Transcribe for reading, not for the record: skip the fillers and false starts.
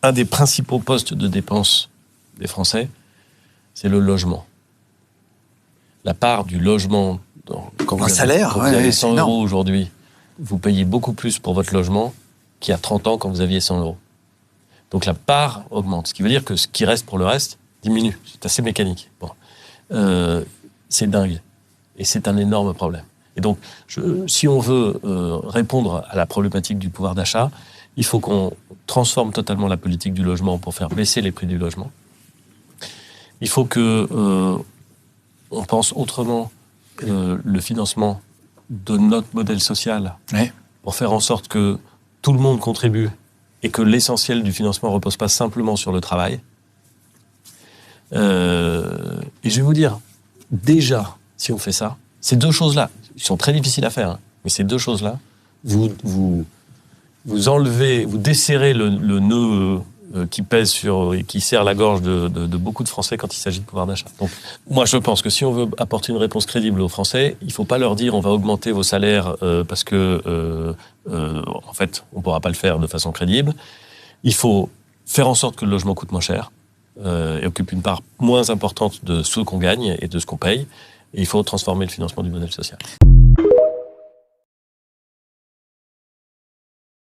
un des principaux postes de dépenses des Français, c'est le logement. La part du logement, quand vous avez 100 euros aujourd'hui, vous payez beaucoup plus pour votre logement qu'il y a 30 ans quand vous aviez 100 euros. Donc la part augmente, ce qui veut dire que ce qui reste pour le reste diminue. C'est assez mécanique. Bon. C'est dingue. Et c'est un énorme problème. Et donc, si on veut répondre à la problématique du pouvoir d'achat, il faut qu'on transforme totalement la politique du logement pour faire baisser les prix du logement. Il faut que on pense autrement le financement de notre modèle social pour faire en sorte que tout le monde contribue et que l'essentiel du financement ne repose pas simplement sur le travail. Et je vais vous dire, déjà, si on fait ça, ces deux choses-là, ils sont très difficiles à faire, hein, mais ces deux choses-là, vous enlevez, vous desserrez le nœud qui pèse sur et qui serre la gorge de beaucoup de Français quand il s'agit de pouvoir d'achat. Donc, moi, je pense que si on veut apporter une réponse crédible aux Français, il ne faut pas leur dire on va augmenter vos salaires parce que, en fait, on ne pourra pas le faire de façon crédible. Il faut faire en sorte que le logement coûte moins cher et occupe une part moins importante de ce qu'on gagne et de ce qu'on paye. Et il faut transformer le financement du modèle social.